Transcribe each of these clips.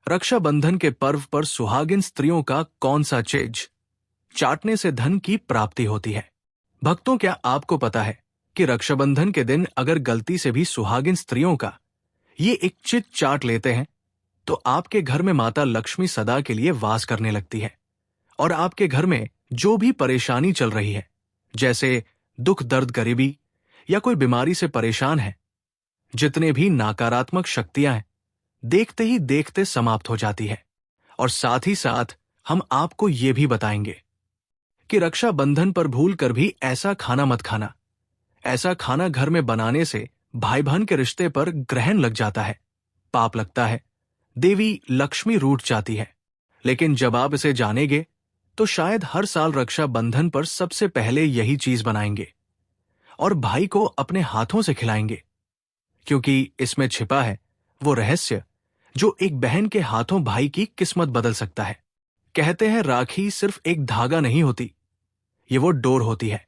रक्षाबंधन के पर्व पर सुहागिन स्त्रियों का कौन सा चीज चाटने से धन की प्राप्ति होती है? भक्तों, क्या आपको पता है कि रक्षाबंधन के दिन अगर गलती से भी सुहागिन स्त्रियों का ये एक चिट चाट लेते हैं तो आपके घर में माता लक्ष्मी सदा के लिए वास करने लगती है और आपके घर में जो भी परेशानी चल रही है, जैसे दुख दर्द गरीबी या कोई बीमारी से परेशान है, जितने भी नकारात्मक शक्तियां हैं, देखते ही देखते समाप्त हो जाती है। और साथ ही साथ हम आपको ये भी बताएंगे कि रक्षाबंधन पर भूल कर भी ऐसा खाना मत खाना। ऐसा खाना घर में बनाने से भाई बहन के रिश्ते पर ग्रहण लग जाता है, पाप लगता है, देवी लक्ष्मी रूठ जाती है। लेकिन जब आप इसे जानेंगे तो शायद हर साल रक्षाबंधन पर सबसे पहले यही चीज बनाएंगे और भाई को अपने हाथों से खिलाएंगे, क्योंकि इसमें छिपा है वो रहस्य जो एक बहन के हाथों भाई की किस्मत बदल सकता है। कहते हैं राखी सिर्फ एक धागा नहीं होती, ये वो डोर होती है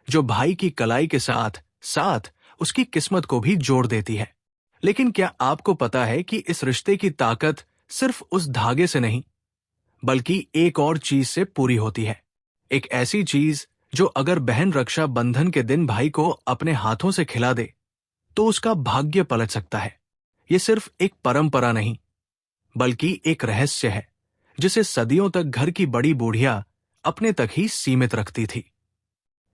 जो भाई की कलाई के साथ साथ उसकी किस्मत को भी जोड़ देती है। लेकिन क्या आपको पता है कि इस रिश्ते की ताकत सिर्फ उस धागे से नहीं बल्कि एक और चीज से पूरी होती है। एक ऐसी चीज जो अगर बहन रक्षा बंधन के दिन भाई को अपने हाथों से खिला दे तो उसका भाग्य पलट सकता है। ये सिर्फ एक परंपरा नहीं बल्कि एक रहस्य है जिसे सदियों तक घर की बड़ी बूढ़िया अपने तक ही सीमित रखती थी।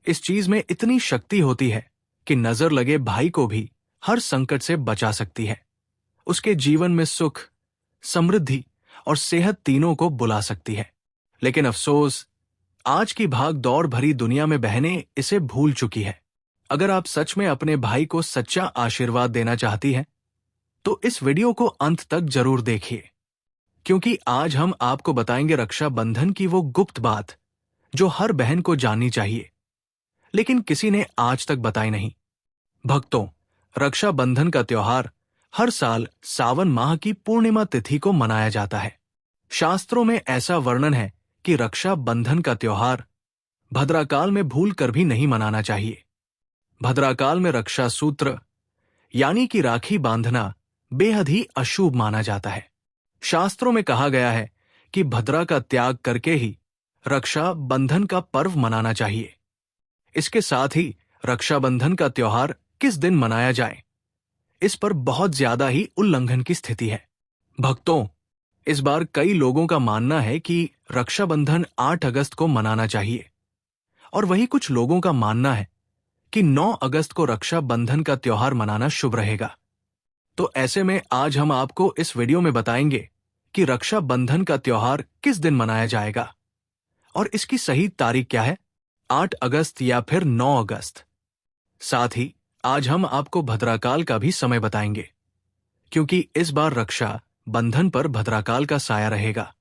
इस चीज में इतनी शक्ति होती है कि नजर लगे भाई को भी हर संकट से बचा सकती है, उसके जीवन में सुख, समृद्धि और सेहत तीनों को बुला सकती है। लेकिन अफसोस, आज की भाग दौड़ भरी दुनिया में बहनें इसे भूल चुकी है। अगर आप सच में अपने भाई को सच्चा आशीर्वाद देना चाहती हैं तो इस वीडियो को अंत तक जरूर देखिए, क्योंकि आज हम आपको बताएंगे रक्षाबंधन की वो गुप्त बात जो हर बहन को जाननी चाहिए लेकिन किसी ने आज तक बताई नहीं। भक्तों, रक्षाबंधन का त्योहार हर साल सावन माह की पूर्णिमा तिथि को मनाया जाता है। शास्त्रों में ऐसा वर्णन है कि रक्षाबंधन का त्योहार भद्राकाल में भूल कर भी नहीं मनाना चाहिए। भद्राकाल में रक्षा सूत्र यानी कि राखी बांधना बेहद ही अशुभ माना जाता है। शास्त्रों में कहा गया है कि भद्रा का त्याग करके ही रक्षा बंधन का पर्व मनाना चाहिए। इसके साथ ही रक्षाबंधन का त्योहार किस दिन मनाया जाए, इस पर बहुत ज्यादा ही उल्लंघन की स्थिति है। भक्तों, इस बार कई लोगों का मानना है कि रक्षाबंधन 8 अगस्त को मनाना चाहिए और वही कुछ लोगों का मानना है कि 9 अगस्त को रक्षाबंधन का त्योहार मनाना शुभ रहेगा। तो ऐसे में आज हम आपको इस वीडियो में बताएंगे कि रक्षाबंधन का त्योहार किस दिन मनाया जाएगा और इसकी सही तारीख क्या है, 8 अगस्त या फिर 9 अगस्त। साथ ही आज हम आपको भद्राकाल का भी समय बताएंगे, क्योंकि इस बार रक्षा बंधन पर भद्राकाल का साया रहेगा,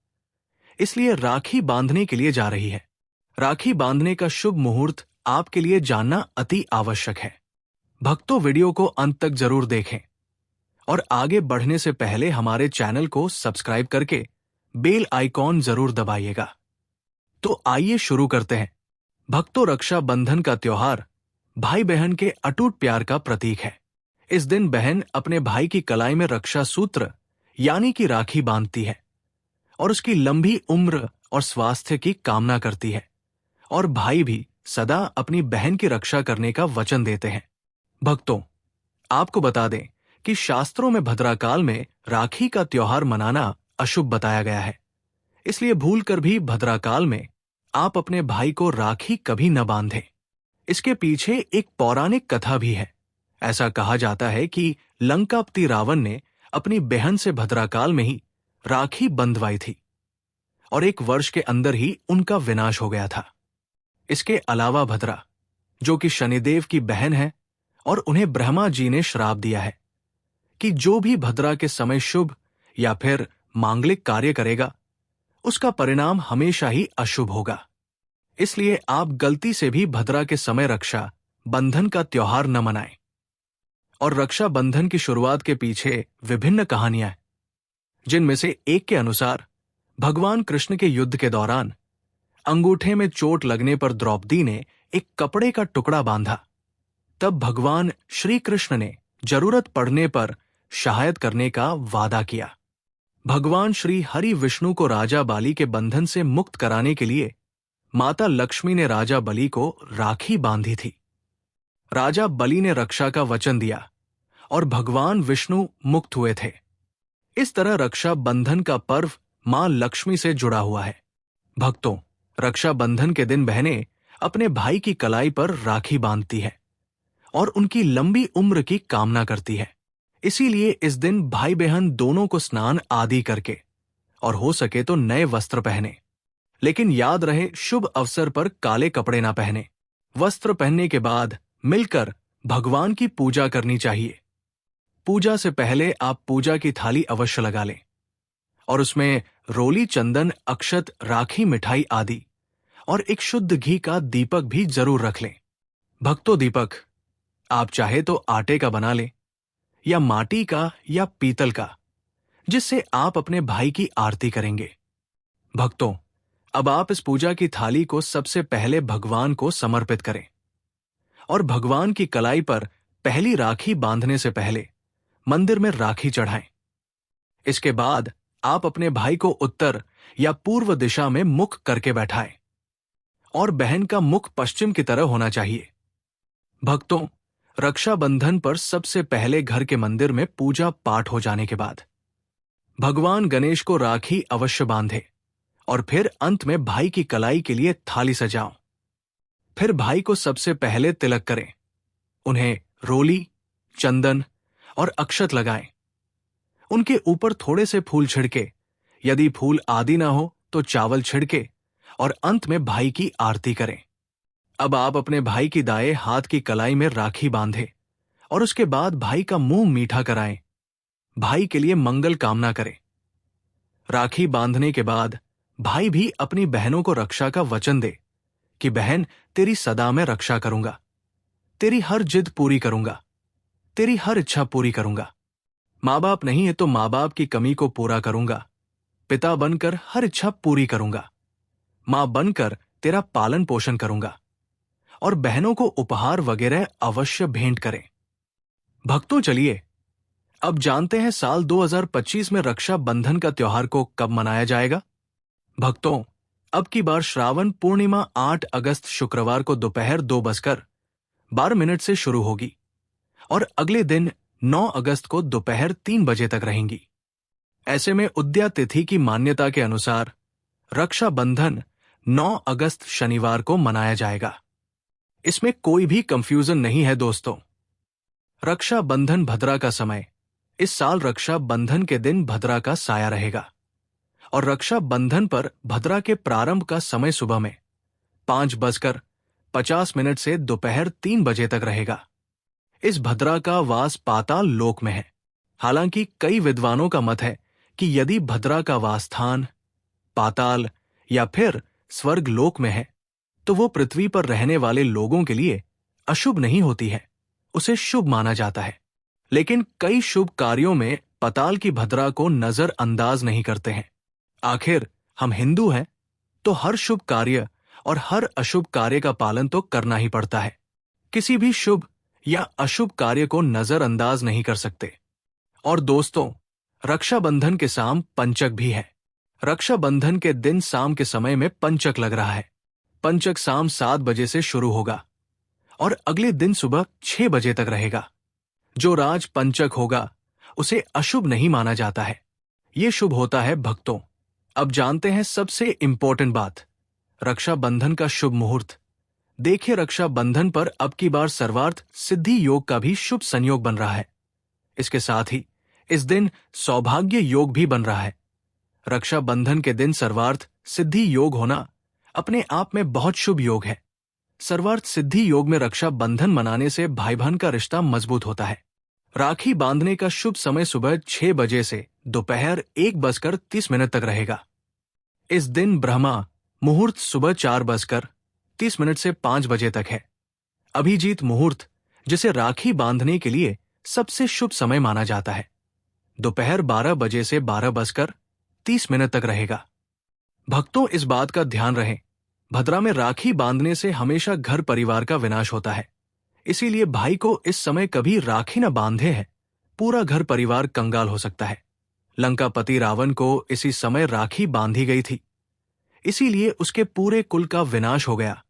इसलिए राखी बांधने के लिए जा रही है। राखी बांधने का शुभ मुहूर्त आपके लिए जानना अति आवश्यक है। भक्तों, वीडियो को अंत तक जरूर देखें और आगे बढ़ने से पहले हमारे चैनल को सब्सक्राइब करके बेल आइकॉन जरूर दबाइएगा। तो आइए शुरू करते हैं। भक्तों, रक्षाबंधन का त्योहार भाई बहन के अटूट प्यार का प्रतीक है। इस दिन बहन अपने भाई की कलाई में रक्षा सूत्र यानी कि राखी बांधती है और उसकी लंबी उम्र और स्वास्थ्य की कामना करती है, और भाई भी सदा अपनी बहन की रक्षा करने का वचन देते हैं। भक्तों, आपको बता दें कि शास्त्रों में भद्राकाल में राखी का त्योहार मनाना अशुभ बताया गया है, इसलिए भूल कर भी भद्राकाल में आप अपने भाई को राखी कभी न बांधें। इसके पीछे एक पौराणिक कथा भी है। ऐसा कहा जाता है कि लंकापति रावण ने अपनी बहन से भद्राकाल में ही राखी बंधवाई थी और 1 वर्ष के अंदर ही उनका विनाश हो गया था। इसके अलावा भद्रा, जो कि शनिदेव की बहन है, और उन्हें ब्रह्मा जी ने श्राप दिया है कि जो भी भद्रा के समय शुभ या फिर मांगलिक कार्य करेगा उसका परिणाम हमेशा ही अशुभ होगा। इसलिए आप गलती से भी भद्रा के समय रक्षा बंधन का त्योहार न मनाएं। और रक्षा बंधन की शुरुआत के पीछे विभिन्न कहानियां हैं, जिनमें से एक के अनुसार भगवान कृष्ण के युद्ध के दौरान अंगूठे में चोट लगने पर द्रौपदी ने एक कपड़े का टुकड़ा बांधा। तब भगवान श्री कृष्ण ने जरूरत पड़ने पर सहायता करने का वादा किया। भगवान श्री हरि विष्णु को राजा बाली के बंधन से मुक्त कराने के लिए माता लक्ष्मी ने राजा बलि को राखी बांधी थी। राजा बलि ने रक्षा का वचन दिया और भगवान विष्णु मुक्त हुए थे। इस तरह रक्षा बंधन का पर्व मां लक्ष्मी से जुड़ा हुआ है। भक्तों, रक्षा बंधन के दिन बहनें अपने भाई की कलाई पर राखी बांधती है और उनकी लंबी उम्र की कामना करती है। इसीलिए इस दिन भाई बहन दोनों को स्नान आदि करके और हो सके तो नए वस्त्र पहने, लेकिन याद रहे शुभ अवसर पर काले कपड़े ना पहने। वस्त्र पहनने के बाद मिलकर भगवान की पूजा करनी चाहिए। पूजा से पहले आप पूजा की थाली अवश्य लगा लें और उसमें रोली, चंदन, अक्षत, राखी, मिठाई आदि और एक शुद्ध घी का दीपक भी जरूर रख लें। भक्तों, दीपक आप चाहे तो आटे का बना लें या माटी का या पीतल का, जिससे आप अपने भाई की आरती करेंगे। भक्तों, अब आप इस पूजा की थाली को सबसे पहले भगवान को समर्पित करें और भगवान की कलाई पर पहली राखी बांधने से पहले मंदिर में राखी चढ़ाएं। इसके बाद आप अपने भाई को उत्तर या पूर्व दिशा में मुख करके बैठाएं और बहन का मुख पश्चिम की तरह होना चाहिए। भक्तों, रक्षाबंधन पर सबसे पहले घर के मंदिर में पूजा पाठ हो जाने के बाद भगवान गणेश को राखी अवश्य बांधे और फिर अंत में भाई की कलाई के लिए थाली सजाओ। फिर भाई को सबसे पहले तिलक करें, उन्हें रोली, चंदन और अक्षत लगाएं। उनके ऊपर थोड़े से फूल छिड़के, यदि फूल आदि ना हो तो चावल छिड़के और अंत में भाई की आरती करें। अब आप अपने भाई की दाएं हाथ की कलाई में राखी बांधे और उसके बाद भाई का मुंह मीठा कराएं। भाई के लिए मंगल कामना करें। राखी बांधने के बाद भाई भी अपनी बहनों को रक्षा का वचन दे कि बहन, तेरी सदा मैं रक्षा करूंगा, तेरी हर जिद पूरी करूंगा, तेरी हर इच्छा पूरी करूंगा। माँ बाप नहीं है तो माँ बाप की कमी को पूरा करूंगा, पिता बनकर हर इच्छा पूरी करूंगा, माँ बनकर तेरा पालन पोषण करूंगा और बहनों को उपहार वगैरह अवश्य भेंट करें। भक्तों, चलिए अब जानते हैं साल 2025 में रक्षा बंधन का त्योहार को कब मनाया जाएगा। भक्तों, अब की बार श्रावण पूर्णिमा 8 अगस्त शुक्रवार को दोपहर 2:12 से शुरू होगी और अगले दिन 9 अगस्त को दोपहर 3 बजे तक रहेंगी। ऐसे में उद्या तिथि की मान्यता के अनुसार रक्षा बंधन 9 अगस्त शनिवार को मनाया जाएगा। इसमें कोई भी कंफ्यूजन नहीं है दोस्तों। रक्षा बंधन भद्रा का समय इस साल रक्षा बंधन के दिन भद्रा का साया रहेगा और रक्षा बंधन पर भद्रा के प्रारंभ का समय सुबह में 5:50 से दोपहर 3 बजे तक रहेगा। इस भद्रा का वास पाताल लोक में है। हालांकि कई विद्वानों का मत है कि यदि भद्रा का वास स्थान पाताल या फिर स्वर्ग लोक में है तो वो पृथ्वी पर रहने वाले लोगों के लिए अशुभ नहीं होती है, उसे शुभ माना जाता है। लेकिन कई शुभ कार्यों में पाताल की भद्रा को नजरअंदाज नहीं करते हैं। आखिर हम हिंदू हैं तो हर शुभ कार्य और हर अशुभ कार्य का पालन तो करना ही पड़ता है। किसी भी शुभ या अशुभ कार्य को नजरअंदाज नहीं कर सकते। और दोस्तों, रक्षाबंधन के शाम पंचक भी है। रक्षाबंधन के दिन शाम के समय में पंचक लग रहा है। पंचक शाम 7 बजे से शुरू होगा और अगले दिन सुबह 6 बजे तक रहेगा। जो राज पंचक होगा उसे अशुभ नहीं माना जाता है, ये शुभ होता है। भक्तों, अब जानते हैं सबसे इंपॉर्टेंट बात, रक्षाबंधन का शुभ मुहूर्त। देखिए, रक्षाबंधन पर अब की बार सर्वार्थ सिद्धि योग का भी शुभ संयोग बन रहा है। इसके साथ ही इस दिन सौभाग्य योग भी बन रहा है। रक्षाबंधन के दिन सर्वार्थ सिद्धि योग होना अपने आप में बहुत शुभ योग है। सर्वार्थ सिद्धि योग में रक्षा बंधन मनाने से भाई बहन का रिश्ता मजबूत होता है। राखी बांधने का शुभ समय सुबह 6 बजे से दोपहर 1:30 तक रहेगा। इस दिन ब्रह्मा मुहूर्त सुबह 4:30 से 5 बजे तक है। अभिजीत मुहूर्त, जिसे राखी बांधने के लिए सबसे शुभ समय माना जाता है, दोपहर 12 बजे से 12:30 तक रहेगा। भक्तों, इस बात का ध्यान रहे, भद्रा में राखी बांधने से हमेशा घर परिवार का विनाश होता है। इसीलिए भाई को इस समय कभी राखी न बांधे है, पूरा घर परिवार कंगाल हो सकता है। लंकापति रावण को इसी समय राखी बांधी गई थी, इसीलिए उसके पूरे कुल का विनाश हो गया।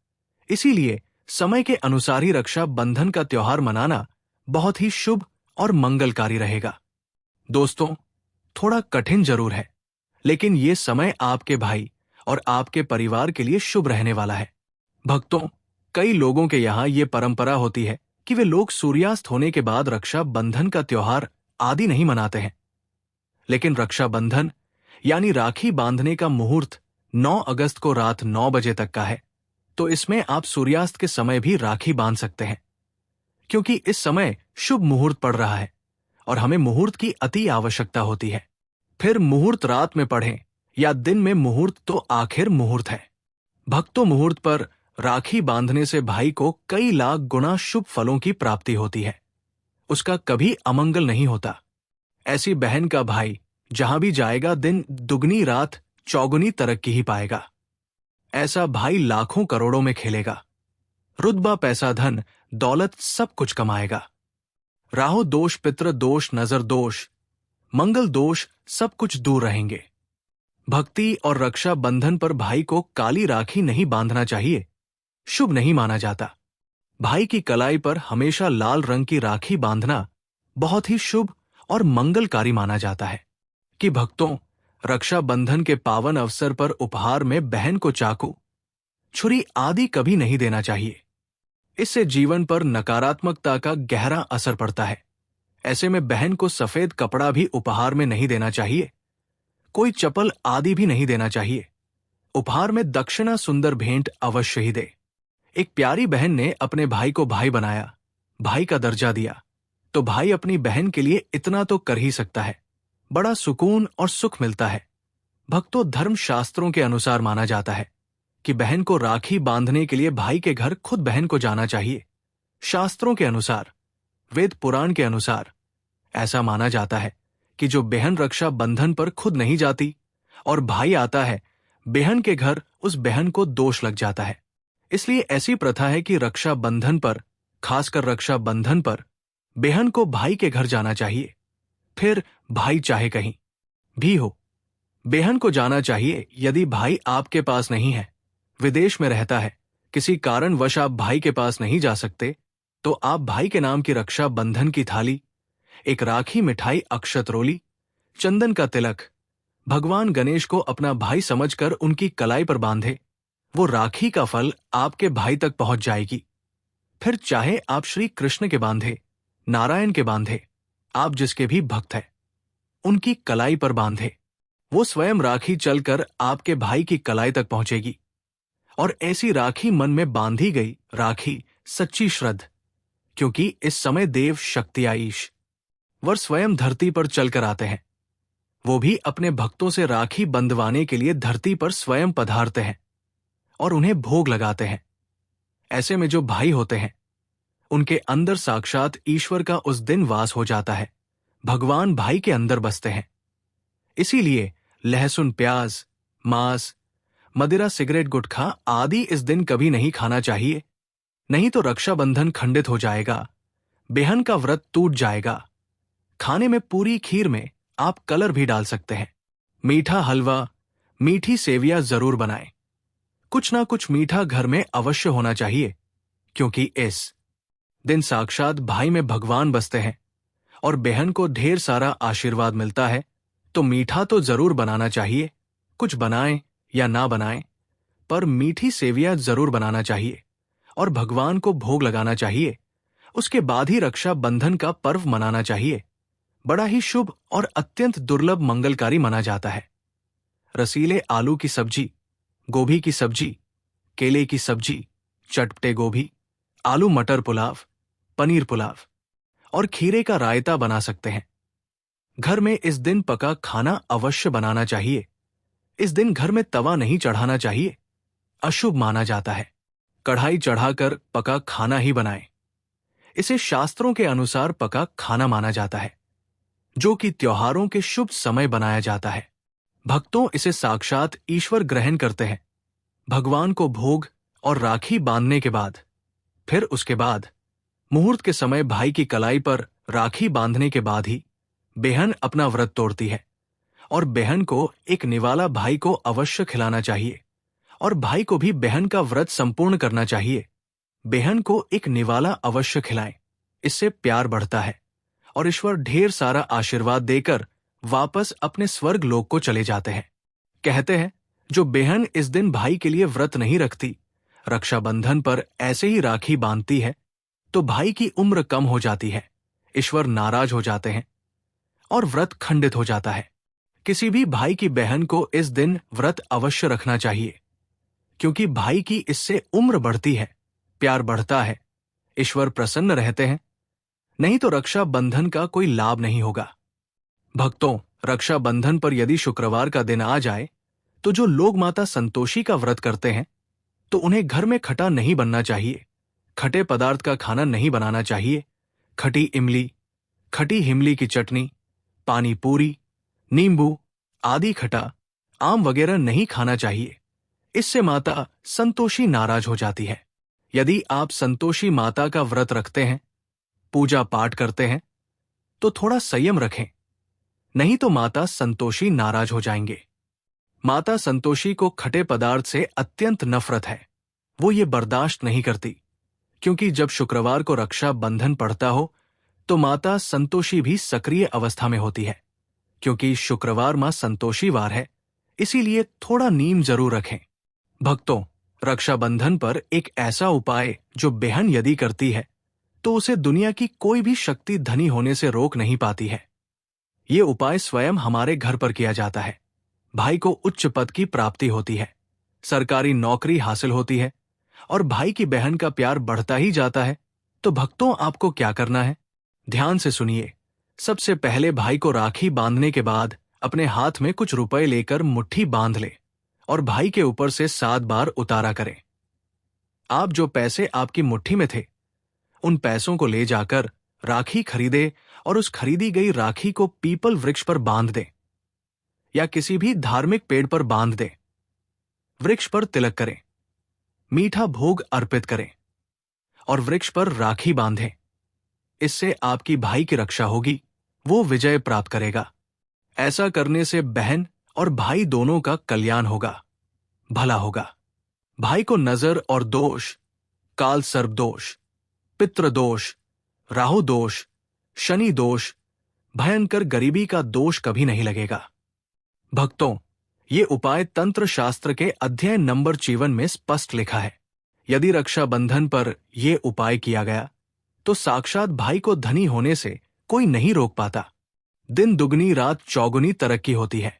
इसीलिए समय के अनुसार ही रक्षा बंधन का त्योहार मनाना बहुत ही शुभ और मंगलकारी रहेगा। दोस्तों, थोड़ा कठिन जरूर है, लेकिन ये समय आपके भाई और आपके परिवार के लिए शुभ रहने वाला है। भक्तों, कई लोगों के यहाँ ये परंपरा होती है कि वे लोग सूर्यास्त होने के बाद रक्षा बंधन का त्योहार आदि नहीं मनाते हैं, लेकिन रक्षा बंधन यानी राखी बांधने का मुहूर्त 9 अगस्त को रात 9 बजे तक का है, तो इसमें आप सूर्यास्त के समय भी राखी बांध सकते हैं, क्योंकि इस समय शुभ मुहूर्त पड़ रहा है और हमें मुहूर्त की अति आवश्यकता होती है। फिर मुहूर्त रात में पढ़ें या दिन में मुहूर्त तो आखिर मुहूर्त है। भक्तों, मुहूर्त पर राखी बांधने से भाई को कई लाख गुना शुभ फलों की प्राप्ति होती है, उसका कभी अमंगल नहीं होता। ऐसी बहन का भाई जहां भी जाएगा दिन दुगनी रात चौगुनी तरक्की ही पाएगा। ऐसा भाई लाखों करोड़ों में खेलेगा, रुतबा पैसा धन दौलत सब कुछ कमाएगा। राहु दोष, पितृ दोष, नजर दोष, मंगल दोष सब कुछ दूर रहेंगे। भक्ति और रक्षा बंधन पर भाई को काली राखी नहीं बांधना चाहिए, शुभ नहीं माना जाता। भाई की कलाई पर हमेशा लाल रंग की राखी बांधना बहुत ही शुभ और मंगलकारी माना जाता है। कि भक्तों, रक्षा बंधन के पावन अवसर पर उपहार में बहन को चाकू, छुरी आदि कभी नहीं देना चाहिए। इससे जीवन पर नकारात्मकता का गहरा असर पड़ता है। ऐसे में बहन को सफेद कपड़ा भी उपहार में नहीं देना चाहिए, कोई चप्पल आदि भी नहीं देना चाहिए। उपहार में दक्षिणा सुंदर भेंट अवश्य ही दे। एक प्यारी बहन ने अपने भाई को भाई बनाया, भाई का दर्जा दिया, तो भाई अपनी बहन के लिए इतना तो कर ही सकता है। बड़ा सुकून और सुख मिलता है। भक्तों, धर्म शास्त्रों के अनुसार माना जाता है कि बहन को राखी बांधने के लिए भाई के घर खुद बहन को जाना चाहिए। शास्त्रों के अनुसार, वेद पुराण के अनुसार ऐसा माना जाता है कि जो बहन रक्षा बंधन पर खुद नहीं जाती और भाई आता है बहन के घर, उस बहन को दोष लग जाता है। इसलिए ऐसी प्रथा है कि रक्षा बंधन पर, खासकर रक्षा बंधन पर, बहन को भाई के घर जाना चाहिए। फिर भाई चाहे कहीं भी हो, बहन को जाना चाहिए। यदि भाई आपके पास नहीं है, विदेश में रहता है, किसी कारणवश आप भाई के पास नहीं जा सकते, तो आप भाई के नाम की रक्षा बंधन की थाली, एक राखी, मिठाई, अक्षत रोली, चंदन का तिलक, भगवान गणेश को अपना भाई समझकर उनकी कलाई पर बांधे। वो राखी का फल आपके भाई तक पहुंच जाएगी। फिर चाहे आप श्री कृष्ण के बांधे, नारायण के बांधे, आप जिसके भी भक्त हैं, उनकी कलाई पर बांधे। वो स्वयं राखी चलकर आपके भाई की कलाई तक पहुंचेगी। और ऐसी राखी मन में बांधी गई राखी सच्ची श्रद्ध, क्योंकि इस समय देव शक्ति आईश वर स्वयं धरती पर चलकर आते हैं। वो भी अपने भक्तों से राखी बंधवाने के लिए धरती पर स्वयं पधारते हैं और उन्हें भोग लगाते हैं। ऐसे में जो भाई होते हैं, उनके अंदर साक्षात ईश्वर का उस दिन वास हो जाता है। भगवान भाई के अंदर बसते हैं। इसीलिए लहसुन, प्याज, मांस, मदिरा, सिगरेट, गुटखा आदि इस दिन कभी नहीं खाना चाहिए, नहीं तो रक्षाबंधन खंडित हो जाएगा, बेहन का व्रत टूट जाएगा। खाने में पूरी खीर में आप कलर भी डाल सकते हैं। मीठा हलवा, मीठी सेवियां जरूर बनाएं। कुछ ना कुछ मीठा घर में अवश्य होना चाहिए, क्योंकि इस दिन साक्षात भाई में भगवान बसते हैं और बहन को ढेर सारा आशीर्वाद मिलता है। तो मीठा तो जरूर बनाना चाहिए, कुछ बनाएं या ना बनाएं, पर मीठी सेवियां जरूर बनाना चाहिए और भगवान को भोग लगाना चाहिए। उसके बाद ही रक्षा बंधन का पर्व मनाना चाहिए। बड़ा ही शुभ और अत्यंत दुर्लभ मंगलकारी माना जाता है। रसीले आलू की सब्जी, गोभी की सब्जी, केले की सब्जी, चटपटे गोभी, आलू मटर पुलाव, पनीर पुलाव और खीरे का रायता बना सकते हैं। घर में इस दिन पका खाना अवश्य बनाना चाहिए। इस दिन घर में तवा नहीं चढ़ाना चाहिए, अशुभ माना जाता है। कढ़ाई चढ़ाकर पका खाना ही बनाएं। इसे शास्त्रों के अनुसार पका खाना माना जाता है, जो कि त्योहारों के शुभ समय बनाया जाता है। भक्तों, इसे साक्षात ईश्वर ग्रहण करते हैं। भगवान को भोग और राखी बांधने के बाद, फिर उसके बाद मुहूर्त के समय भाई की कलाई पर राखी बांधने के बाद ही बहन अपना व्रत तोड़ती है और बहन को एक निवाला भाई को अवश्य खिलाना चाहिए और भाई को भी बहन का व्रत संपूर्ण करना चाहिए। बहन को एक निवाला अवश्य खिलाएं, इससे प्यार बढ़ता है और ईश्वर ढेर सारा आशीर्वाद देकर वापस अपने स्वर्ग लोक को चले जाते हैं। कहते हैं जो बहन इस दिन भाई के लिए व्रत नहीं रखती, रक्षाबंधन पर ऐसे ही राखी बांधती है, तो भाई की उम्र कम हो जाती है, ईश्वर नाराज हो जाते हैं और व्रत खंडित हो जाता है। किसी भी भाई की बहन को इस दिन व्रत अवश्य रखना चाहिए, क्योंकि भाई की इससे उम्र बढ़ती है, प्यार बढ़ता है, ईश्वर प्रसन्न रहते हैं। नहीं तो रक्षा बंधन का कोई लाभ नहीं होगा। भक्तों, रक्षा बंधन पर यदि शुक्रवार का दिन आ जाए तो जो लोग माता संतोषी का व्रत करते हैं तो उन्हें घर में खटा नहीं बनना चाहिए, खटे पदार्थ का खाना नहीं बनाना चाहिए। खटी इमली, खटी हिमली की चटनी, पानी पूरी, नींबू आदि खटा, आम वगैरह नहीं खाना चाहिए। इससे माता संतोषी नाराज हो जाती है। यदि आप संतोषी माता का व्रत रखते हैं, पूजा पाठ करते हैं, तो थोड़ा संयम रखें, नहीं तो माता संतोषी नाराज हो जाएंगे। माता संतोषी को खटे पदार्थ से अत्यंत नफरत है, वो ये बर्दाश्त नहीं करती, क्योंकि जब शुक्रवार को रक्षा बंधन पड़ता हो तो माता संतोषी भी सक्रिय अवस्था में होती है। क्योंकि शुक्रवार मां संतोषी वार है, इसीलिए थोड़ा नीम जरूर रखें। भक्तों, रक्षाबंधन पर एक ऐसा उपाय जो बहन यदि करती है तो उसे दुनिया की कोई भी शक्ति धनी होने से रोक नहीं पाती है। ये उपाय स्वयं हमारे घर पर किया जाता है। भाई को उच्च पद की प्राप्ति होती है, सरकारी नौकरी हासिल होती है और भाई की बहन का प्यार बढ़ता ही जाता है। तो भक्तों, आपको क्या करना है, ध्यान से सुनिए। सबसे पहले भाई को राखी बांधने के बाद अपने हाथ में कुछ रुपए लेकर मुट्ठी बांध ले और भाई के ऊपर से 7 बार उतारा करें। आप जो पैसे आपकी मुट्ठी में थे, उन पैसों को ले जाकर राखी खरीदे और उस खरीदी गई राखी को पीपल वृक्ष पर बांध दें या किसी भी धार्मिक पेड़ पर बांध दें। वृक्ष पर तिलक करें, मीठा भोग अर्पित करें और वृक्ष पर राखी बांधें। इससे आपकी भाई की रक्षा होगी, वो विजय प्राप्त करेगा। ऐसा करने से बहन और भाई दोनों का कल्याण होगा, भला होगा। भाई को नजर और दोष, काल सर्प दोष, पितृ दोष, राहु दोष, शनि दोष, भयंकर गरीबी का दोष कभी नहीं लगेगा। भक्तों, ये उपाय तंत्र शास्त्र के अध्याय नंबर 54 में स्पष्ट लिखा है। यदि रक्षाबंधन पर यह उपाय किया गया तो साक्षात भाई को धनी होने से कोई नहीं रोक पाता। दिन दुगनी रात चौगुनी तरक्की होती है।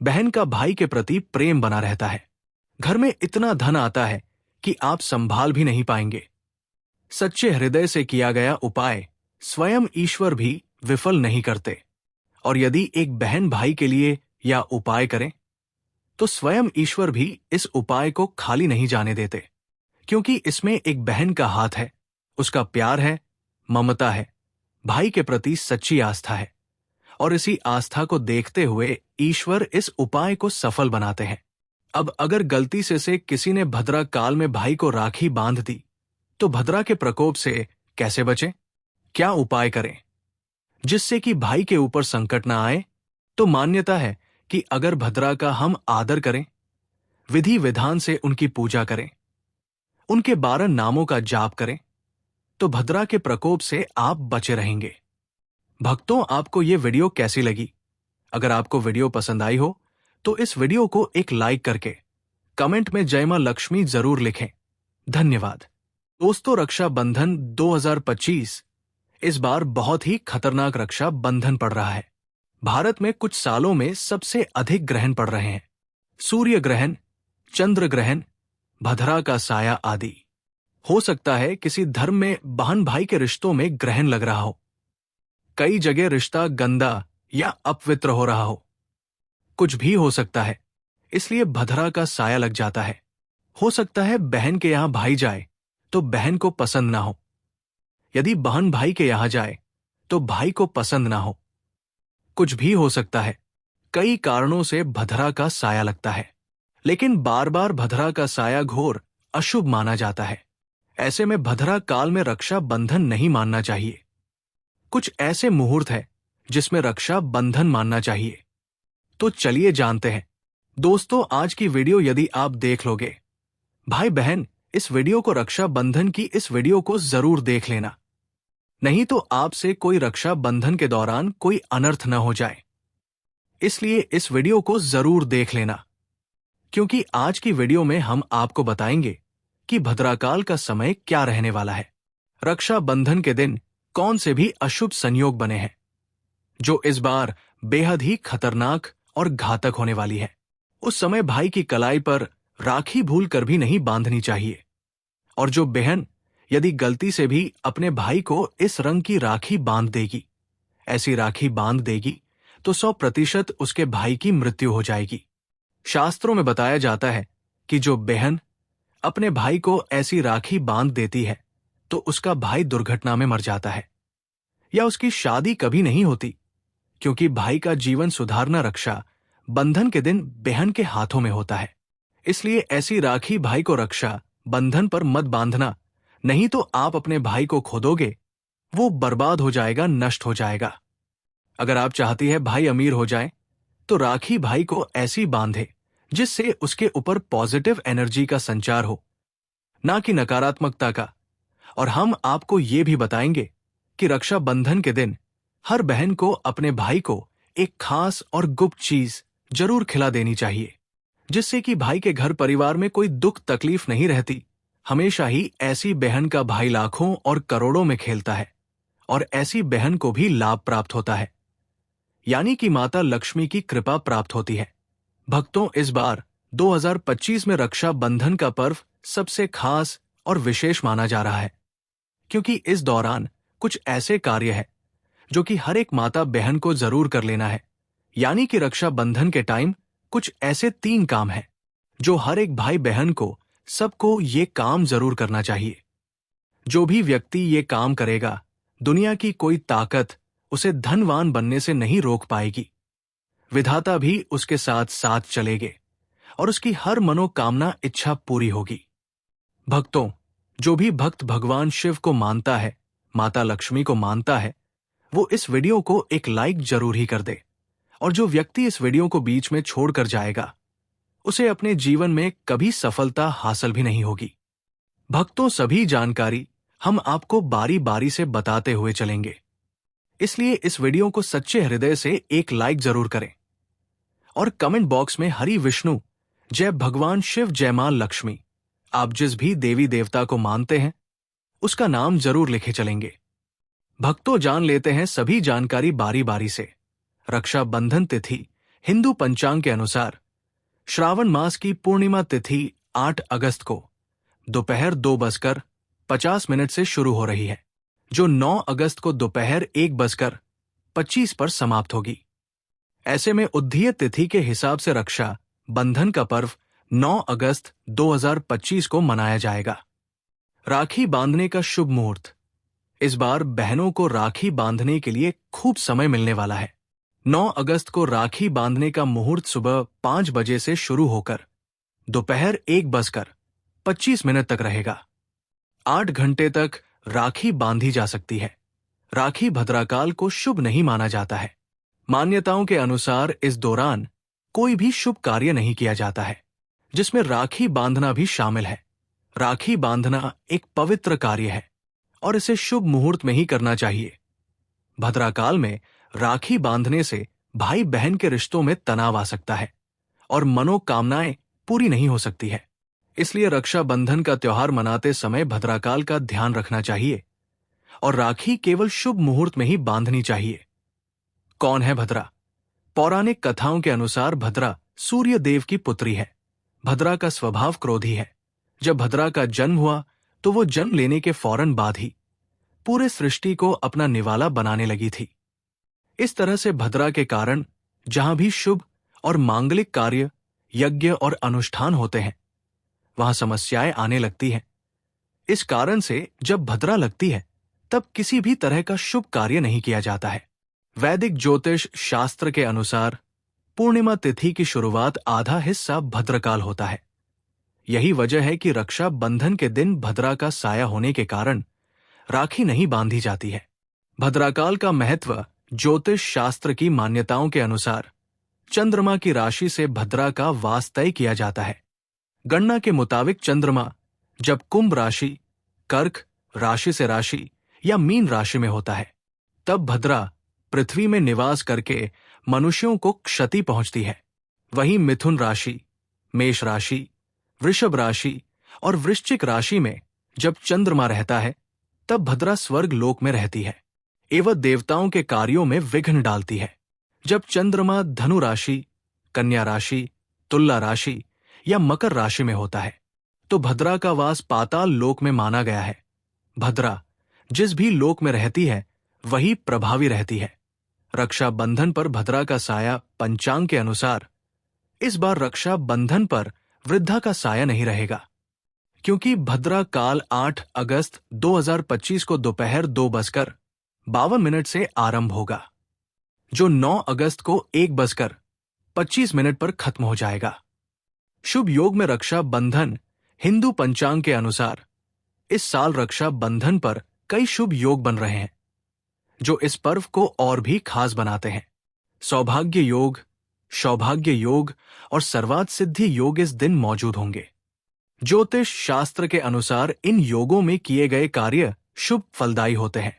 बहन का भाई के प्रति प्रेम बना रहता है। घर में इतना धन आता है कि आप संभाल भी नहीं पाएंगे। सच्चे हृदय से किया गया उपाय स्वयं ईश्वर भी विफल नहीं करते। और यदि एक बहन भाई के लिए या उपाय करें तो स्वयं ईश्वर भी इस उपाय को खाली नहीं जाने देते, क्योंकि इसमें एक बहन का हाथ है, उसका प्यार है, ममता है, भाई के प्रति सच्ची आस्था है। और इसी आस्था को देखते हुए ईश्वर इस उपाय को सफल बनाते हैं। अब अगर गलती से किसी ने भद्रा काल में भाई को राखी बांध दी तो भद्रा के प्रकोप से कैसे बचें? क्या उपाय करें जिससे कि भाई के ऊपर संकट ना आए? तो मान्यता है कि अगर भद्रा का हम आदर करें, विधि विधान से उनकी पूजा करें, उनके 12 नामों का जाप करें, तो भद्रा के प्रकोप से आप बचे रहेंगे। भक्तों, आपको ये वीडियो कैसी लगी? अगर आपको वीडियो पसंद आई हो तो इस वीडियो को एक लाइक करके कमेंट में जय मां लक्ष्मी जरूर लिखें। धन्यवाद। दोस्तों, रक्षा बंधन 2025 इस बार बहुत ही खतरनाक रक्षा बंधन पड़ रहा है। भारत में कुछ सालों में सबसे अधिक ग्रहण पड़ रहे हैं। सूर्य ग्रहण, चंद्र ग्रहण, भद्रा का साया आदि। हो सकता है किसी धर्म में बहन भाई के रिश्तों में ग्रहण लग रहा हो। कई जगह रिश्ता गंदा या अपवित्र हो रहा हो। कुछ भी हो सकता है, इसलिए भद्रा का साया लग जाता है। हो सकता है बहन के यहां भाई जाए तो बहन को पसंद ना हो। यदि बहन भाई के यहां जाए तो भाई को पसंद ना हो। कुछ भी हो सकता है। कई कारणों से भद्रा का साया लगता है, लेकिन बार बार भद्रा का साया घोर अशुभ माना जाता है। ऐसे में भद्रा काल में रक्षा बंधन नहीं मानना चाहिए। कुछ ऐसे मुहूर्त है जिसमें रक्षा बंधन मानना चाहिए। तो चलिए जानते हैं। दोस्तों, आज की वीडियो यदि आप देख लोगे, भाई बहन, इस वीडियो को रक्षा बंधन की इस वीडियो को जरूर देख लेना, नहीं तो आपसे कोई रक्षा बंधन के दौरान कोई अनर्थ न हो जाए। इसलिए इस वीडियो को जरूर देख लेना, क्योंकि आज की वीडियो में हम आपको बताएंगे कि भद्राकाल का समय क्या रहने वाला है। रक्षा बंधन के दिन कौन से भी अशुभ संयोग बने हैं, जो इस बार बेहद ही खतरनाक और घातक होने वाली है। उस समय भाई की कलाई पर राखी भूल कर भी नहीं बांधनी चाहिए, और जो बहन यदि गलती से भी अपने भाई को इस रंग की राखी बांध देगी, ऐसी राखी बांध देगी, तो 100% उसके भाई की मृत्यु हो जाएगी। शास्त्रों में बताया जाता है कि जो बहन अपने भाई को ऐसी राखी बांध देती है तो उसका भाई दुर्घटना में मर जाता है, या उसकी शादी कभी नहीं होती, क्योंकि भाई का जीवन सुधारना रक्षा बंधन के दिन बहन के हाथों में होता है। इसलिए ऐसी राखी भाई को रक्षा बंधन पर मत बांधना, नहीं तो आप अपने भाई को खो दोगे, वो बर्बाद हो जाएगा, नष्ट हो जाएगा। अगर आप चाहती है भाई अमीर हो जाए, तो राखी भाई को ऐसी बांधे जिससे उसके ऊपर पॉजिटिव एनर्जी का संचार हो, ना कि नकारात्मकता का। और हम आपको ये भी बताएंगे कि रक्षा बंधन के दिन हर बहन को अपने भाई को एक खास और गुप्त चीज जरूर खिला देनी चाहिए, जिससे कि भाई के घर परिवार में कोई दुख तकलीफ नहीं रहती। हमेशा ही ऐसी बहन का भाई लाखों और करोड़ों में खेलता है, और ऐसी बहन को भी लाभ प्राप्त होता है, यानी कि माता लक्ष्मी की कृपा प्राप्त होती है। भक्तों, इस बार 2025 में रक्षा बंधन का पर्व सबसे खास और विशेष माना जा रहा है, क्योंकि इस दौरान कुछ ऐसे कार्य हैं जो कि हर एक माता बहन को जरूर कर लेना है। यानी कि रक्षा बंधन के टाइम कुछ ऐसे 3 काम हैं जो हर एक भाई बहन को, सबको ये काम जरूर करना चाहिए। जो भी व्यक्ति ये काम करेगा, दुनिया की कोई ताकत उसे धनवान बनने से नहीं रोक पाएगी। विधाता भी उसके साथ साथ चलेंगे और उसकी हर मनोकामना इच्छा पूरी होगी। भक्तों, जो भी भक्त भगवान शिव को मानता है, माता लक्ष्मी को मानता है, वो इस वीडियो को एक लाइक जरूर ही कर दे। और जो व्यक्ति इस वीडियो को बीच में छोड़कर जाएगा, उसे अपने जीवन में कभी सफलता हासिल भी नहीं होगी। भक्तों, सभी जानकारी हम आपको बारी बारी से बताते हुए चलेंगे, इसलिए इस वीडियो को सच्चे हृदय से एक लाइक जरूर करें और कमेंट बॉक्स में हरि विष्णु, जय भगवान शिव, जय मां लक्ष्मी, आप जिस भी देवी देवता को मानते हैं उसका नाम जरूर लिखे चलेंगे। भक्तों, जान लेते हैं सभी जानकारी बारी बारी से। रक्षा बंधन तिथि हिंदू पंचांग के अनुसार श्रावण मास की पूर्णिमा तिथि 8 अगस्त को दोपहर 2:50 से शुरू हो रही है, जो 9 अगस्त को दोपहर 1:25 पर समाप्त होगी। ऐसे में उदीय तिथि के हिसाब से रक्षा बंधन का पर्व 9 अगस्त 2025 को मनाया जाएगा। राखी बांधने का शुभ मुहूर्त। इस बार बहनों को राखी बांधने के लिए खूब समय मिलने वाला है। 9 अगस्त को राखी बांधने का मुहूर्त सुबह 5 बजे से शुरू होकर दोपहर 1:25 तक रहेगा। 8 घंटे तक राखी बांधी जा सकती है। राखी भद्राकाल को शुभ नहीं माना जाता है। मान्यताओं के अनुसार इस दौरान कोई भी शुभ कार्य नहीं किया जाता है, जिसमें राखी बांधना भी शामिल है। राखी बांधना एक पवित्र कार्य है और इसे शुभ मुहूर्त में ही करना चाहिए। भद्राकाल में राखी बांधने से भाई बहन के रिश्तों में तनाव आ सकता है और मनोकामनाएं पूरी नहीं हो सकती है। इसलिए रक्षा बंधन का त्योहार मनाते समय भद्राकाल का ध्यान रखना चाहिए और राखी केवल शुभ मुहूर्त में ही बांधनी चाहिए। कौन है भद्रा? पौराणिक कथाओं के अनुसार भद्रा सूर्य देव की पुत्री है। भद्रा का स्वभाव क्रोधी है। जब भद्रा का जन्म हुआ तो वो जन्म लेने के फौरन बाद ही पूरे सृष्टि को अपना निवाला बनाने लगी थी। इस तरह से भद्रा के कारण जहां भी शुभ और मांगलिक कार्य, यज्ञ और अनुष्ठान होते हैं, वहां समस्याएं आने लगती हैं। इस कारण से जब भद्रा लगती है तब किसी भी तरह का शुभ कार्य नहीं किया जाता है। वैदिक ज्योतिष शास्त्र के अनुसार पूर्णिमा तिथि की शुरुआत आधा हिस्सा भद्रकाल होता है। यही वजह है कि रक्षा बंधन के दिन भद्रा का साया होने के कारण राखी नहीं बांधी जाती है। भद्राकाल का महत्व ज्योतिष शास्त्र की मान्यताओं के अनुसार चंद्रमा की राशि से भद्रा का वास तय किया जाता है। गणना के मुताबिक चंद्रमा जब कुंभ राशि, कर्क राशि से राशि या मीन राशि में होता है, तब भद्रा पृथ्वी में निवास करके मनुष्यों को क्षति पहुंचती है। वहीं मिथुन राशि, मेष राशि, वृषभ राशि और वृश्चिक राशि में जब चंद्रमा रहता है, तब भद्रा स्वर्ग लोक में रहती है एवं देवताओं के कार्यों में विघ्न डालती है। जब चंद्रमा धनु राशि, कन्या राशि, तुला राशि या मकर राशि में होता है, तो भद्रा का वास पाताल लोक में माना गया है। भद्रा जिस भी लोक में रहती है वही प्रभावी रहती है। रक्षा बंधन पर भद्रा का साया पंचांग के अनुसार इस बार रक्षा बंधन पर वृद्धा का साया नहीं रहेगा, क्योंकि भद्रा काल 8 अगस्त 2025 को दोपहर 2:52 से आरंभ होगा, जो 9 अगस्त को 1:25 पर खत्म हो जाएगा। शुभ योग में रक्षा बंधन हिंदू पंचांग के अनुसार इस साल रक्षा बंधन पर कई शुभ योग बन रहे हैं, जो इस पर्व को और भी खास बनाते हैं। सौभाग्य योग, सौभाग्य योग और सर्वार्थ सिद्धि योग इस दिन मौजूद होंगे। ज्योतिष शास्त्र के अनुसार इन योगों में किए गए कार्य शुभ फलदायी होते हैं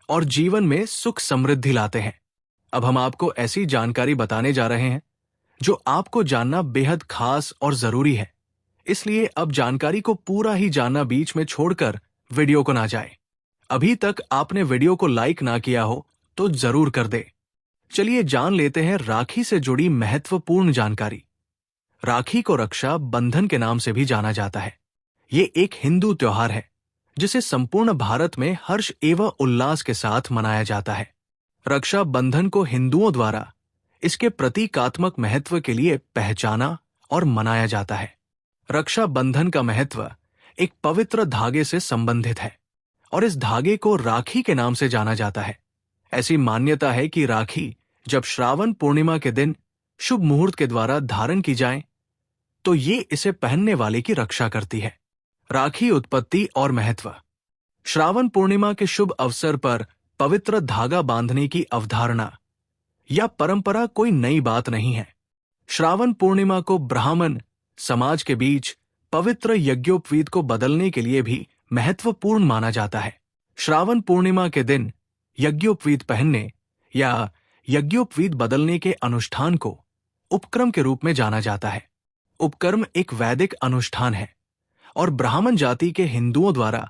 और जीवन में सुख समृद्धि लाते हैं। अब हम आपको ऐसी जानकारी बताने जा रहे हैं जो आपको जानना बेहद खास और जरूरी है, इसलिए अब जानकारी को पूरा ही जानना बीच में छोड़कर वीडियो को ना जाए। अभी तक आपने वीडियो को लाइक ना किया हो तो जरूर कर दे। चलिए जान लेते हैं राखी से जुड़ी महत्वपूर्ण जानकारी। राखी को रक्षा बंधन के नाम से भी जाना जाता है। ये एक हिंदू त्योहार है जिसे संपूर्ण भारत में हर्ष एवं उल्लास के साथ मनाया जाता है। रक्षा बंधन को हिंदुओं द्वारा इसके प्रतीकात्मक महत्व के लिए पहचाना और मनाया जाता है। रक्षा बंधन का महत्व एक पवित्र धागे से संबंधित है और इस धागे को राखी के नाम से जाना जाता है। ऐसी मान्यता है कि राखी जब श्रावण पूर्णिमा के दिन शुभ मुहूर्त के द्वारा धारण की जाए तो ये इसे पहनने वाले की रक्षा करती है। राखी उत्पत्ति और महत्व। श्रावण पूर्णिमा के शुभ अवसर पर पवित्र धागा बांधने की अवधारणा या परंपरा कोई नई बात नहीं है। श्रावण पूर्णिमा को ब्राह्मण समाज के बीच पवित्र यज्ञोपवीत को बदलने के लिए भी महत्वपूर्ण माना जाता है। श्रावण पूर्णिमा के दिन यज्ञोपवीत पहनने या यज्ञोपवीत बदलने के अनुष्ठान को उपक्रम के रूप में जाना जाता है। उपकर्म एक वैदिक अनुष्ठान है और ब्राह्मण जाति के हिंदुओं द्वारा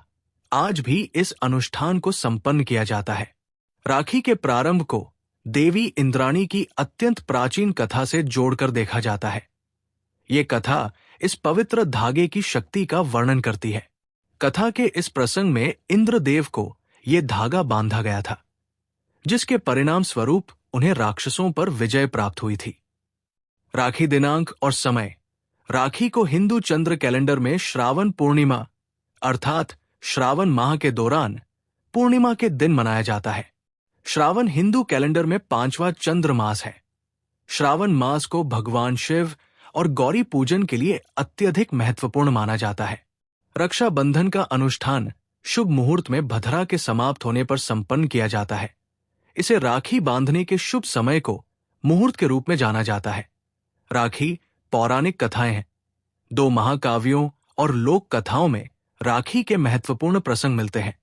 आज भी इस अनुष्ठान को संपन्न किया जाता है। राखी के प्रारंभ को देवी इंद्राणी की अत्यंत प्राचीन कथा से जोड़कर देखा जाता है। ये कथा इस पवित्र धागे की शक्ति का वर्णन करती है। कथा के इस प्रसंग में इंद्रदेव को ये धागा बांधा गया था, जिसके परिणाम स्वरूप उन्हें राक्षसों पर विजय प्राप्त हुई थी। राखी दिनांक और समय। राखी को हिंदू चंद्र कैलेंडर में श्रावण पूर्णिमा अर्थात श्रावण माह के दौरान पूर्णिमा के दिन मनाया जाता है। श्रावण हिंदू कैलेंडर में 5वां चंद्र मास है। श्रावण मास को भगवान शिव और गौरी पूजन के लिए अत्यधिक महत्वपूर्ण माना जाता है। रक्षा बंधन का अनुष्ठान शुभ मुहूर्त में भद्रा के समाप्त होने पर संपन्न किया जाता है। इसे राखी बांधने के शुभ समय को मुहूर्त के रूप में जाना जाता है। राखी पौराणिक कथाएं हैं। 2 महाकाव्यों और लोक कथाओं में राखी के महत्वपूर्ण प्रसंग मिलते हैं।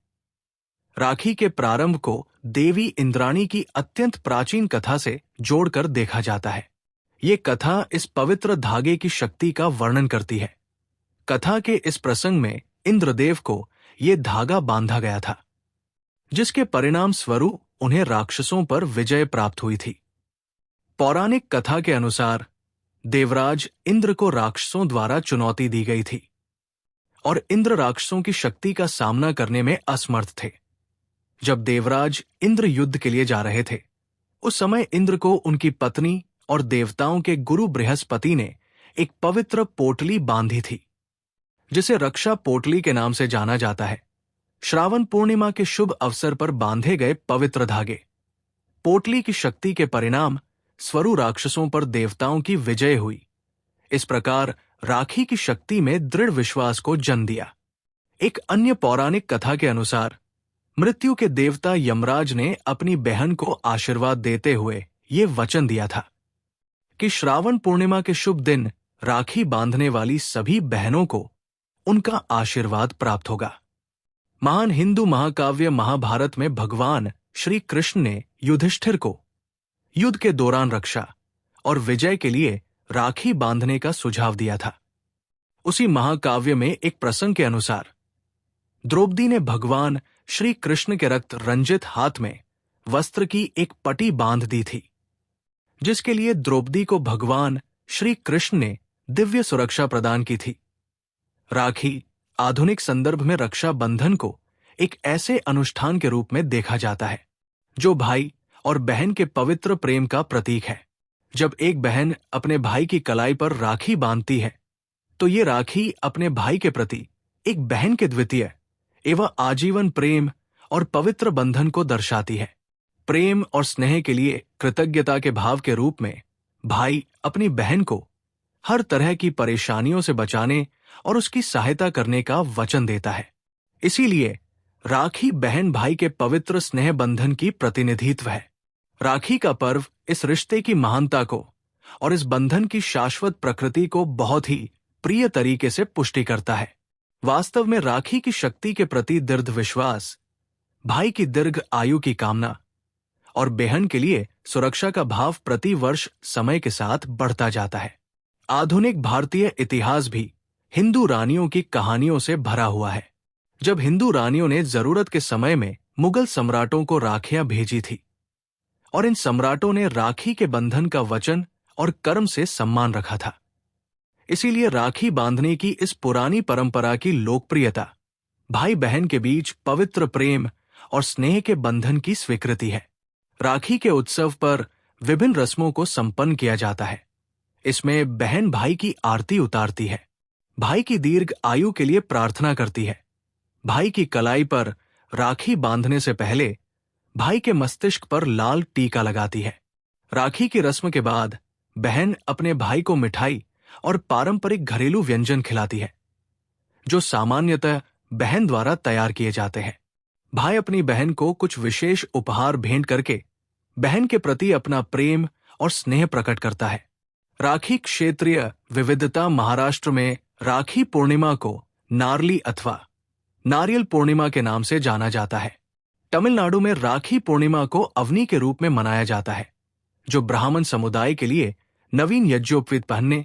राखी के प्रारंभ को देवी इंद्राणी की अत्यंत प्राचीन कथा से जोड़कर देखा जाता है। ये कथा इस पवित्र धागे की शक्ति का वर्णन करती है। कथा के इस प्रसंग में इंद्रदेव को ये धागा बांधा गया था, जिसके परिणाम स्वरूप उन्हें राक्षसों पर विजय प्राप्त हुई थी। पौराणिक कथा के अनुसार देवराज इंद्र को राक्षसों द्वारा चुनौती दी गई थी और इंद्र राक्षसों की शक्ति का सामना करने में असमर्थ थे। जब देवराज इंद्र युद्ध के लिए जा रहे थे, उस समय इंद्र को उनकी पत्नी और देवताओं के गुरु बृहस्पति ने एक पवित्र पोटली बांधी थी, जिसे रक्षा पोटली के नाम से जाना जाता है। श्रावण पूर्णिमा के शुभ अवसर पर बांधे गए पवित्र धागे पोटली की शक्ति के परिणाम स्वरूप राक्षसों पर देवताओं की विजय हुई। इस प्रकार राखी की शक्ति में दृढ़ विश्वास को जन्म दिया। एक अन्य पौराणिक कथा के अनुसार मृत्यु के देवता यमराज ने अपनी बहन को आशीर्वाद देते हुए ये वचन दिया था कि श्रावण पूर्णिमा के शुभ दिन राखी बांधने वाली सभी बहनों को उनका आशीर्वाद प्राप्त होगा। महान हिंदू महाकाव्य महाभारत में भगवान श्री कृष्ण ने युधिष्ठिर को युद्ध के दौरान रक्षा और विजय के लिए राखी बांधने का सुझाव दिया था। उसी महाकाव्य में एक प्रसंग के अनुसार द्रौपदी ने भगवान श्री कृष्ण के रक्त रंजित हाथ में वस्त्र की एक पटी बांध दी थी, जिसके लिए द्रौपदी को भगवान श्री कृष्ण ने दिव्य सुरक्षा प्रदान की थी। राखी आधुनिक संदर्भ में रक्षा बंधन को एक ऐसे अनुष्ठान के रूप में देखा जाता है जो भाई और बहन के पवित्र प्रेम का प्रतीक है। जब एक बहन अपने भाई की कलाई पर राखी बांधती है तो ये राखी अपने भाई के प्रति एक बहन के द्वितीय एवं आजीवन प्रेम और पवित्र बंधन को दर्शाती है। प्रेम और स्नेह के लिए कृतज्ञता के भाव के रूप में भाई अपनी बहन को हर तरह की परेशानियों से बचाने और उसकी सहायता करने का वचन देता है। इसीलिए राखी बहन भाई के पवित्र स्नेह बंधन की प्रतिनिधित्व है। राखी का पर्व इस रिश्ते की महानता को और इस बंधन की शाश्वत प्रकृति को बहुत ही प्रिय तरीके से पुष्टि करता है। वास्तव में राखी की शक्ति के प्रति दृढ़ विश्वास, भाई की दीर्घ आयु की कामना और बहन के लिए सुरक्षा का भाव प्रति वर्ष समय के साथ बढ़ता जाता है। आधुनिक भारतीय इतिहास भी हिंदू रानियों की कहानियों से भरा हुआ है। जब हिंदू रानियों ने जरूरत के समय में मुगल सम्राटों को राखियां भेजी थी और इन सम्राटों ने राखी के बंधन का वचन और कर्म से सम्मान रखा था। इसीलिए राखी बांधने की इस पुरानी परंपरा की लोकप्रियता भाई बहन के बीच पवित्र प्रेम और स्नेह के बंधन की स्वीकृति है। राखी के उत्सव पर विभिन्न रस्मों को संपन्न किया जाता है। इसमें बहन भाई की आरती उतारती है, भाई की दीर्घ आयु के लिए प्रार्थना करती है। भाई की कलाई पर राखी बांधने से पहले भाई के मस्तिष्क पर लाल टीका लगाती है। राखी की रस्म के बाद बहन अपने भाई को मिठाई और पारंपरिक घरेलू व्यंजन खिलाती है, जो सामान्यतः बहन द्वारा तैयार किए जाते हैं। भाई अपनी बहन को कुछ विशेष उपहार भेंट करके बहन के प्रति अपना प्रेम और स्नेह प्रकट करता है। राखी क्षेत्रीय विविधता महाराष्ट्र में राखी पूर्णिमा को नारली अथवा नारियल पूर्णिमा के नाम से जाना जाता है। तमिलनाडु में राखी पूर्णिमा को अवनी के रूप में मनाया जाता है, जो ब्राह्मण समुदाय के लिए नवीन यज्ञोपवीत पहनने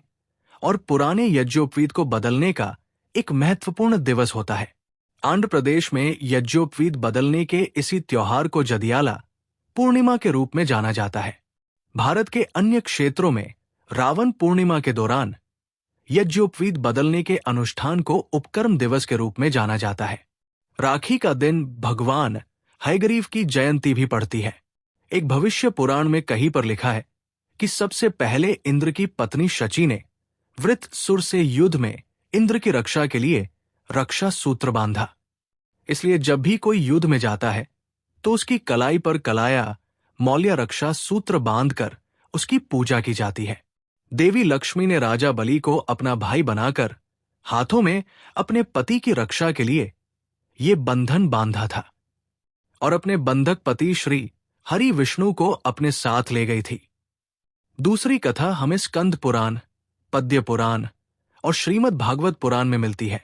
और पुराने यज्ञोपवीत को बदलने का एक महत्वपूर्ण दिवस होता है। आंध्र प्रदेश में यज्ञोपवीत बदलने के इसी त्योहार को जदियाला पूर्णिमा के रूप में जाना जाता है। भारत के अन्य क्षेत्रों में रावण पूर्णिमा के दौरान यज्ञोपवीत बदलने के अनुष्ठान को उपकर्म दिवस के रूप में जाना जाता है। राखी का दिन भगवान हयग्रीव की जयंती भी पड़ती है। एक भविष्य पुराण में कहीं पर लिखा है कि सबसे पहले इंद्र की पत्नी शची ने वृत्रसुर से युद्ध में इंद्र की रक्षा के लिए रक्षा सूत्र बांधा। इसलिए जब भी कोई युद्ध में जाता है तो उसकी कलाई पर कलाया मौल्य रक्षा सूत्र बांधकर उसकी पूजा की जाती है। देवी लक्ष्मी ने राजा बलि को अपना भाई बनाकर हाथों में अपने पति की रक्षा के लिए ये बंधन बांधा था और अपने बंधक पति श्री हरि विष्णु को अपने साथ ले गई थी। दूसरी कथा हमें स्कंद पुराण, पद्य पुराण और श्रीमद् भागवत पुराण में मिलती है।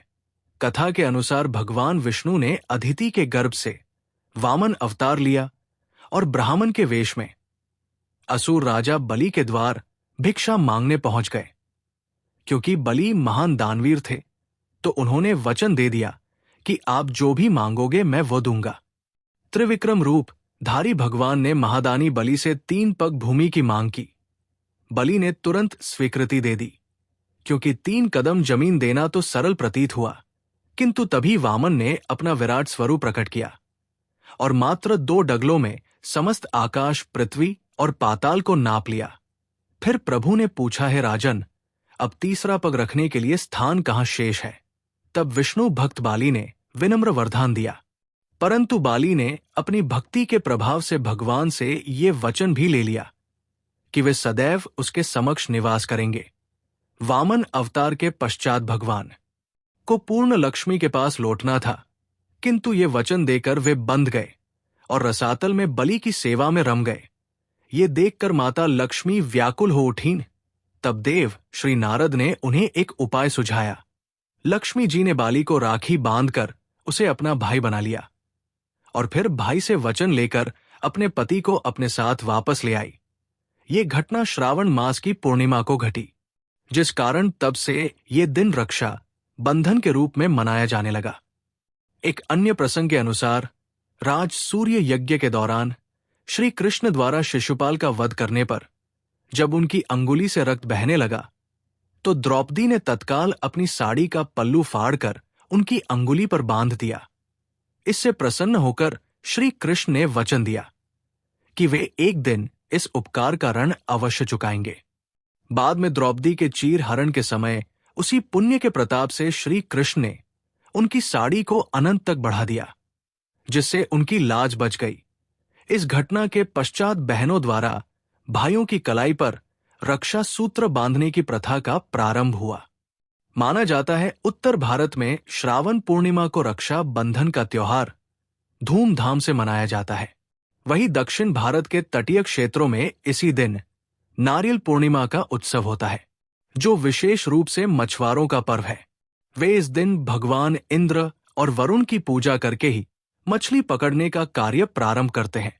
कथा के अनुसार भगवान विष्णु ने अदिति के गर्भ से वामन अवतार लिया और ब्राह्मण के वेश में असुर राजा बलि के द्वार भिक्षा मांगने पहुंच गए। क्योंकि बलि महान दानवीर थे तो उन्होंने वचन दे दिया कि आप जो भी मांगोगे मैं वो दूंगा। त्रिविक्रम रूप धारी भगवान ने महादानी बलि से 3 पग भूमि की मांग की। बलि ने तुरंत स्वीकृति दे दी, क्योंकि 3 कदम जमीन देना तो सरल प्रतीत हुआ, किंतु तभी वामन ने अपना विराट स्वरूप प्रकट किया और मात्र 2 डगलों में समस्त आकाश, पृथ्वी और पाताल को नाप लिया। फिर प्रभु ने पूछा, है राजन, अब 3रा पग रखने के लिए स्थान कहां शेष है? तब विष्णु भक्त बाली ने विनम्र वरदान दिया, परंतु बाली ने अपनी भक्ति के प्रभाव से भगवान से ये वचन भी ले लिया कि वे सदैव उसके समक्ष निवास करेंगे। वामन अवतार के पश्चात भगवान को पूर्ण लक्ष्मी के पास लौटना था, किंतु ये वचन देकर वे बंध गए और रसातल में बलि की सेवा में रम गए। ये देखकर माता लक्ष्मी व्याकुल हो उठीं तब देव श्री नारद ने उन्हें एक उपाय सुझाया। लक्ष्मी जी ने बाली को राखी बांधकर उसे अपना भाई बना लिया और फिर भाई से वचन लेकर अपने पति को अपने साथ वापस ले आई। ये घटना श्रावण मास की पूर्णिमा को घटी, जिस कारण तब से ये दिन रक्षा बंधन के रूप में मनाया जाने लगा। एक अन्य प्रसंग के अनुसार राज सूर्य यज्ञ के दौरान श्री कृष्ण द्वारा शिशुपाल का वध करने पर जब उनकी अंगुली से रक्त बहने लगा तो द्रौपदी ने तत्काल अपनी साड़ी का पल्लू फाड़कर उनकी अंगुली पर बांध दिया। इससे प्रसन्न होकर श्री कृष्ण ने वचन दिया कि वे एक दिन इस उपकार का ऋण अवश्य चुकाएंगे। बाद में द्रौपदी के चीर हरण के समय उसी पुण्य के प्रताप से श्री कृष्ण ने उनकी साड़ी को अनंत तक बढ़ा दिया, जिससे उनकी लाज बच गई। इस घटना के पश्चात बहनों द्वारा भाइयों की कलाई पर रक्षा सूत्र बांधने की प्रथा का प्रारंभ हुआ। माना जाता है उत्तर भारत में श्रावण पूर्णिमा को रक्षा बंधन का त्योहार धूमधाम से मनाया जाता है। वहीं दक्षिण भारत के तटीय क्षेत्रों में इसी दिन नारियल पूर्णिमा का उत्सव होता है, जो विशेष रूप से मछुआरों का पर्व है। वे इस दिन भगवान इंद्र और वरुण की पूजा करके ही मछली पकड़ने का कार्य प्रारंभ करते हैं।